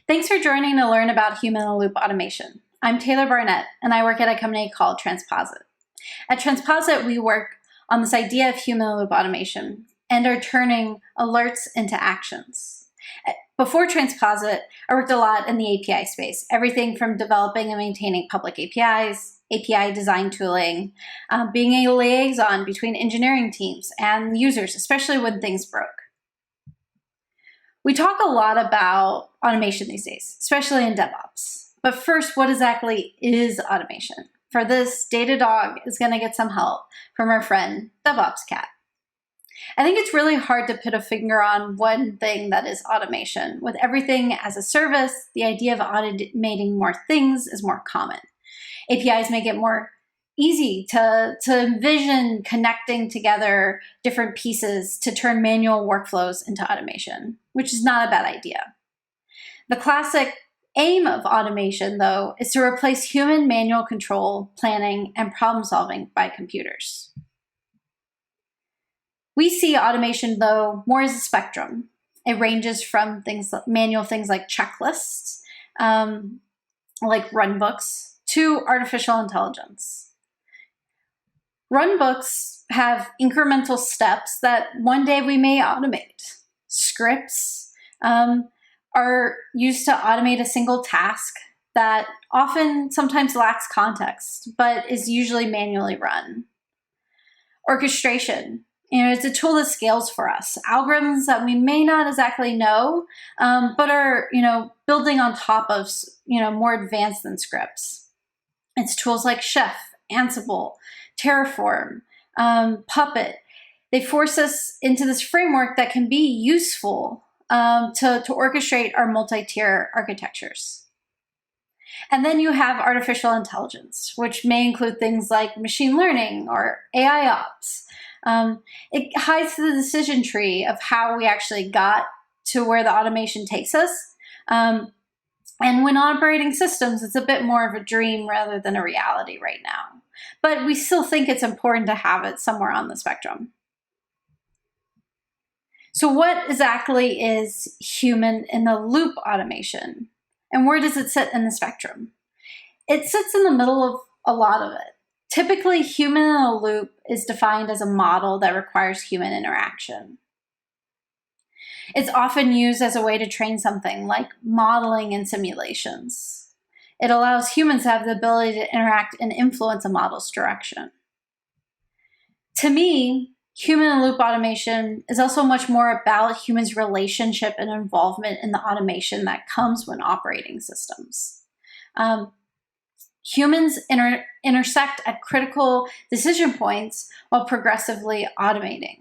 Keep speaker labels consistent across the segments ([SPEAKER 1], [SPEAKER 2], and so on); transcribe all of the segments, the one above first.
[SPEAKER 1] Thanks for joining to learn about human-in-the-loop automation. I'm Taylor Barnett, and I work at a company called Transposit. At Transposit, we work on this idea of human-in-the-loop automation and are turning alerts into actions. Before Transposit, I worked a lot in the API space, everything from developing and maintaining public APIs, API design tooling, being a liaison between engineering teams and users, especially when things broke. We talk a lot about automation these days, especially in DevOps. But first, what exactly is automation? For this, Datadog is going to get some help from our friend DevOps Cat. I think it's really hard to put a finger on one thing that is automation. With everything as a service, the idea of automating more things is more common. APIs make it more easy to envision connecting together different pieces to turn manual workflows into automation, which is not a bad idea. The classic aim of automation, though, is to replace human manual control, planning, and problem solving by computers. We see automation, though, more as a spectrum. It ranges from manual things like checklists, like Runbooks, to artificial intelligence. Runbooks have incremental steps that one day we may automate. Scripts are used to automate a single task that sometimes lacks context, but is usually manually run. Orchestration, it's a tool that scales for us. Algorithms that we may not exactly know, but are, building on top of, more advanced than scripts. It's tools like Chef, Ansible, Terraform, Puppet. They force us into this framework that can be useful to orchestrate our multi-tier architectures. And then you have artificial intelligence, which may include things like machine learning or AI ops. It hides the decision tree of how we actually got to where the automation takes us. And when operating systems, it's a bit more of a dream rather than a reality right now. But we still think it's important to have it somewhere on the spectrum. So what exactly is human-in-the-loop automation? And where does it sit in the spectrum? It sits in the middle of a lot of it. Typically, human-in-the-loop is defined as a model that requires human interaction. It's often used as a way to train something like modeling and simulations. It allows humans to have the ability to interact and influence a model's direction. To me, human-in-the-loop automation is also much more about humans' relationship and involvement in the automation that comes when operating systems. Humans intersect at critical decision points while progressively automating.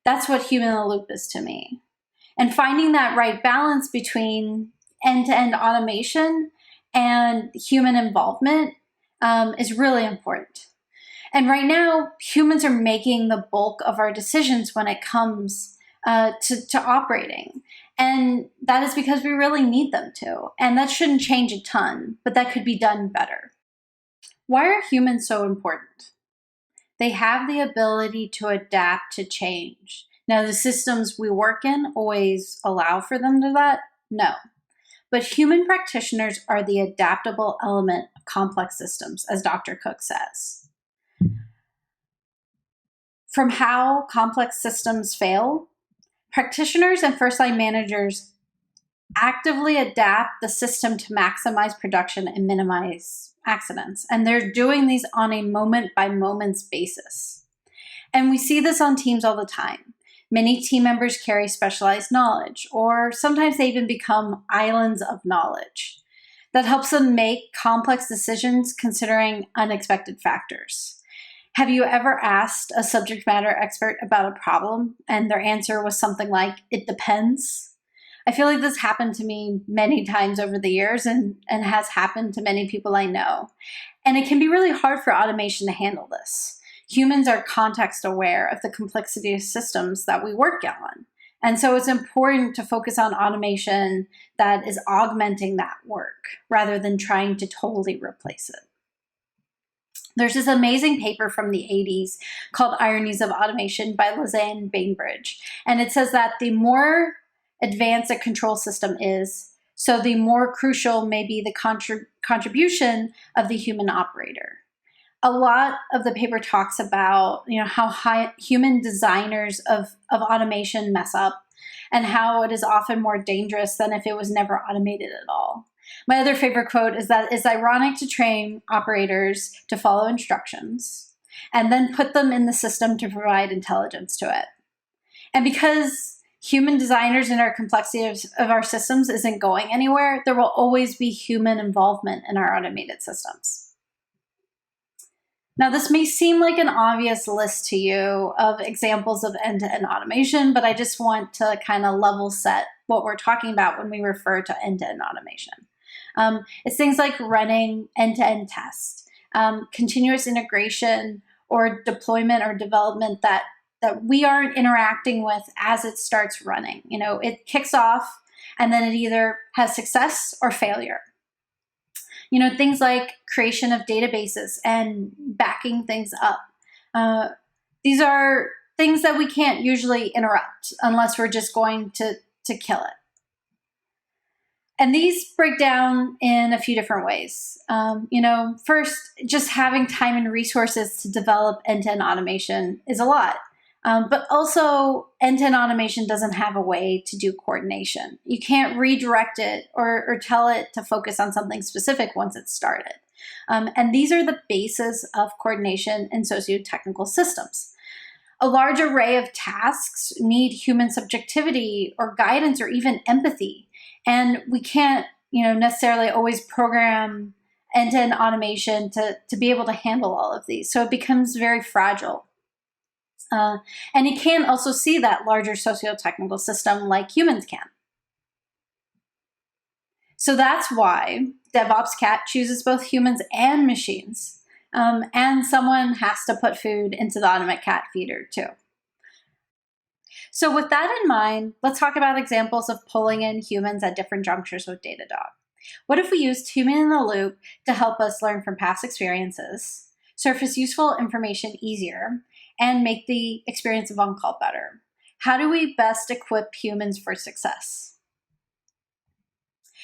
[SPEAKER 1] That's what human-in-the-loop is to me. And finding that right balance between end-to-end automation and human involvement is really important. And right now, humans are making the bulk of our decisions when it comes to operating. And that is because we really need them to. And that shouldn't change a ton, but that could be done better. Why are humans so important? They have the ability to adapt to change. Now, the systems we work in always allow for them to do that? No. But human practitioners are the adaptable element of complex systems, as Dr. Cook says. From how complex systems fail, practitioners and first-line managers actively adapt the system to maximize production and minimize accidents. And they're doing these on a moment-by-moment basis. And we see this on teams all the time. Many team members carry specialized knowledge, or sometimes they even become islands of knowledge that helps them make complex decisions considering unexpected factors. Have you ever asked a subject matter expert about a problem and their answer was something like, "It depends"? I feel like this happened to me many times over the years and has happened to many people I know. And it can be really hard for automation to handle this. Humans are context aware of the complexity of systems that we work on. And so it's important to focus on automation that is augmenting that work rather than trying to totally replace it. There's this amazing paper from the 80s called Ironies of Automation by Lizanne Bainbridge. And it says that the more advanced a control system is, So the more crucial may be the contribution of the human operator. A lot of the paper talks about, how human designers of automation mess up and how it is often more dangerous than if it was never automated at all. My other favorite quote is that it's ironic to train operators to follow instructions and then put them in the system to provide intelligence to it. And because human designers and our complexity of our systems isn't going anywhere, there will always be human involvement in our automated systems. Now, this may seem like an obvious list to you of examples of end-to-end automation, but I just want to kind of level set what we're talking about when we refer to end-to-end automation. It's things like running end-to-end tests, continuous integration or deployment or development that we aren't interacting with as it starts running. It kicks off and then it either has success or failure. Things like creation of databases and backing things up. These are things that we can't usually interrupt unless we're just going to kill it. And these break down in a few different ways. First, just having time and resources to develop end-to-end automation is a lot. But also, end-to-end automation doesn't have a way to do coordination. You can't redirect it or tell it to focus on something specific once it's started. And these are the basis of coordination in socio-technical systems. A large array of tasks need human subjectivity or guidance or even empathy. And we can't, necessarily always program end-to-end automation to be able to handle all of these. So it becomes very fragile. And you can also see that larger socio-technical system like humans can. So that's why DevOps Cat chooses both humans and machines. And someone has to put food into the Automate Cat feeder too. So with that in mind, let's talk about examples of pulling in humans at different junctures with Datadog. What if we used Human-in-the-Loop to help us learn from past experiences, surface useful information easier, and make the experience of on-call better? How do we best equip humans for success?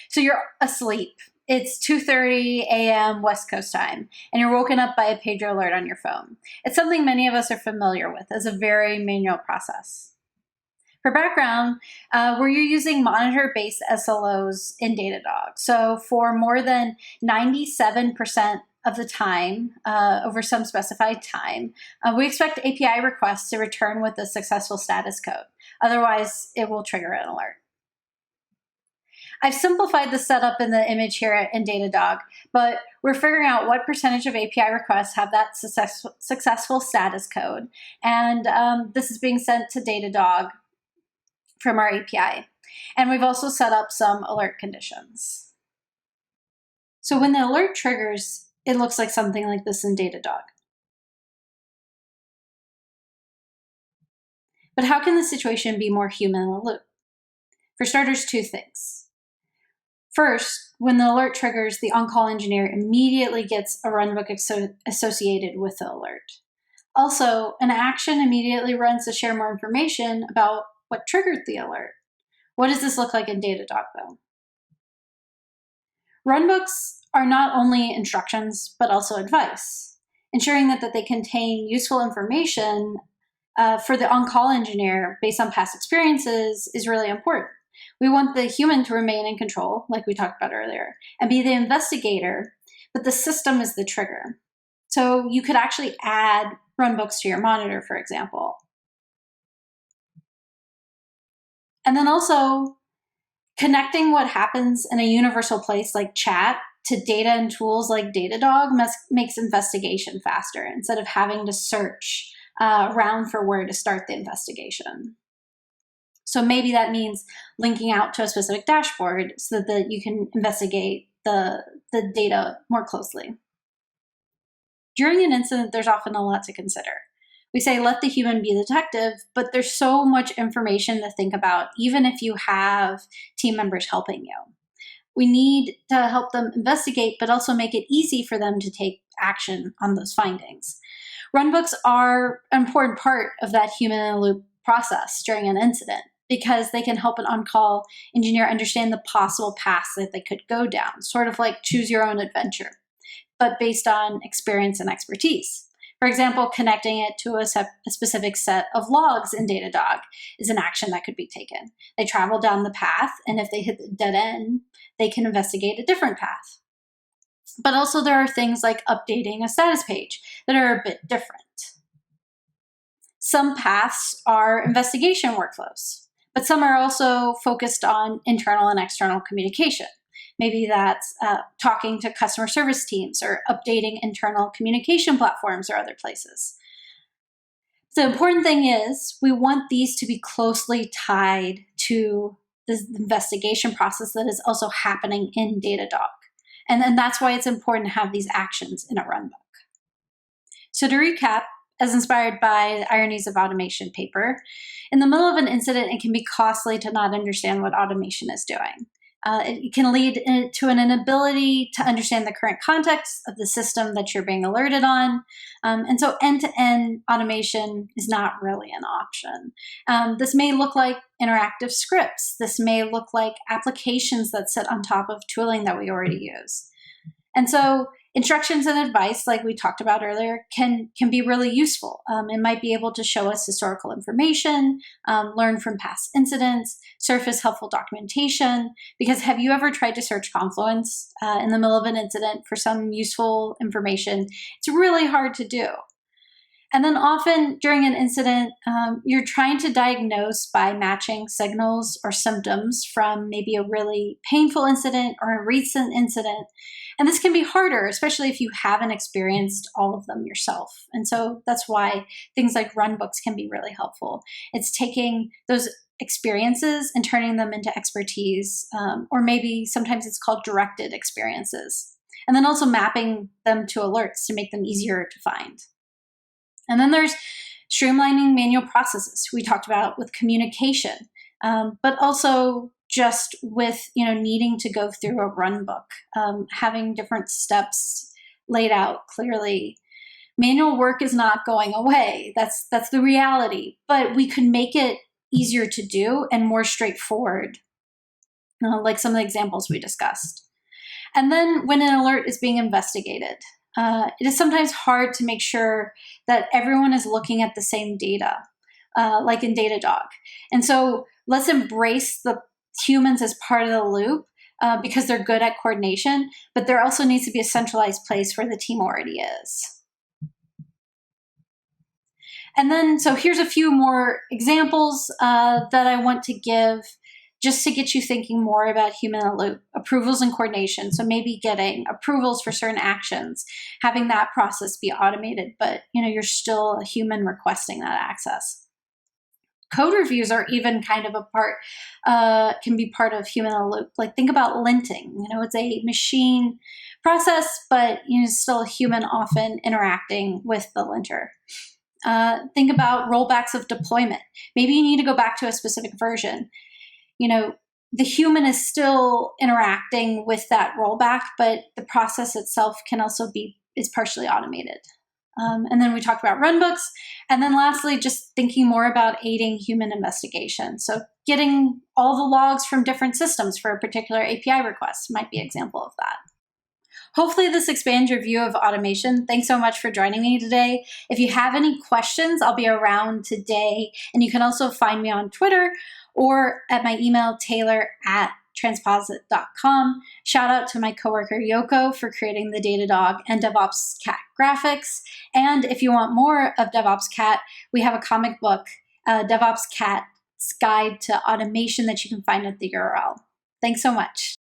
[SPEAKER 1] So you're asleep. It's 2:30 a.m. West Coast time, and you're woken up by a pager alert on your phone. It's something many of us are familiar with as a very manual process. For background, we're using monitor-based SLOs in Datadog. So for more than 97% of the time, over some specified time, we expect API requests to return with a successful status code. Otherwise, it will trigger an alert. I've simplified the setup in the image here in Datadog, but we're figuring out what percentage of API requests have that successful status code. And this is being sent to Datadog from our API. And we've also set up some alert conditions. So when the alert triggers, it looks like something like this in Datadog. But how can the situation be more human in the loop? For starters, two things. First, when the alert triggers, the on-call engineer immediately gets a runbook associated with the alert. Also, an action immediately runs to share more information about what triggered the alert. What does this look like in Datadog, though? Runbooks are not only instructions, but also advice. Ensuring that they contain useful information for the on-call engineer based on past experiences is really important. We want the human to remain in control, like we talked about earlier, and be the investigator, but the system is the trigger. So you could actually add runbooks to your monitor, for example. And then also connecting what happens in a universal place like chat to data and tools like Datadog makes investigation faster instead of having to search around for where to start the investigation. So maybe that means linking out to a specific dashboard so that you can investigate the data more closely. During an incident, there's often a lot to consider. We say, let the human be the detective, but there's so much information to think about, even if you have team members helping you. We need to help them investigate, but also make it easy for them to take action on those findings. Runbooks are an important part of that human-in-the-loop process during an incident. because they can help an on-call engineer understand the possible paths that they could go down, sort of like choose your own adventure, but based on experience and expertise. For example, connecting it to a specific set of logs in Datadog is an action that could be taken. They travel down the path, and if they hit the dead end, they can investigate a different path. But also there are things like updating a status page that are a bit different. Some paths are investigation workflows, but some are also focused on internal and external communication. Maybe that's talking to customer service teams or updating internal communication platforms or other places. The important thing is we want these to be closely tied to the investigation process that is also happening in Datadog. And then that's why it's important to have these actions in a runbook. So to recap, as inspired by the Ironies of Automation paper, in the middle of an incident, it can be costly to not understand what automation is doing. It can lead to an inability to understand the current context of the system that you're being alerted on. And so end-to-end automation is not really an option. This may look like interactive scripts. This may look like applications that sit on top of tooling that we already use. And so instructions and advice, like we talked about earlier, can be really useful. It might be able to show us historical information, learn from past incidents, surface helpful documentation. Because have you ever tried to search Confluence in the middle of an incident for some useful information? It's really hard to do. And then often during an incident, you're trying to diagnose by matching signals or symptoms from maybe a really painful incident or a recent incident. And this can be harder, especially if you haven't experienced all of them yourself. And so that's why things like Runbooks can be really helpful. It's taking those experiences and turning them into expertise, or maybe sometimes it's called directed experiences. And then also mapping them to alerts to make them easier to find. And then there's streamlining manual processes we talked about with communication, but also just with needing to go through a run book, having different steps laid out clearly. Manual work is not going away. That's the reality, but we could make it easier to do and more straightforward, like some of the examples we discussed. And then when an alert is being investigated, it is sometimes hard to make sure that everyone is looking at the same data, like in Datadog. And so let's embrace the humans as part of the loop because they're good at coordination, but there also needs to be a centralized place where the team already is. And then, so here's a few more examples that I want to give just to get you thinking more about human-in-the-loop, approvals and coordination. So maybe getting approvals for certain actions, having that process be automated, but you're still a human requesting that access. Code reviews are even kind of a part, can be part of human-in-the-loop. Like think about linting. It's a machine process, but still a human often interacting with the linter. Think about rollbacks of deployment. Maybe you need to go back to a specific version. The human is still interacting with that rollback, but the process itself can also is partially automated. And then we talked about runbooks. And then lastly, just thinking more about aiding human investigation. So getting all the logs from different systems for a particular API request might be an example of that. Hopefully this expands your view of automation. Thanks so much for joining me today. If you have any questions, I'll be around today. And you can also find me on Twitter or at my email, taylor@transposit.com. Shout out to my coworker, Yoko, for creating the Datadog and DevOps Cat graphics. And if you want more of DevOps Cat, we have a comic book, DevOps Cat's Guide to Automation, that you can find at the URL. Thanks so much.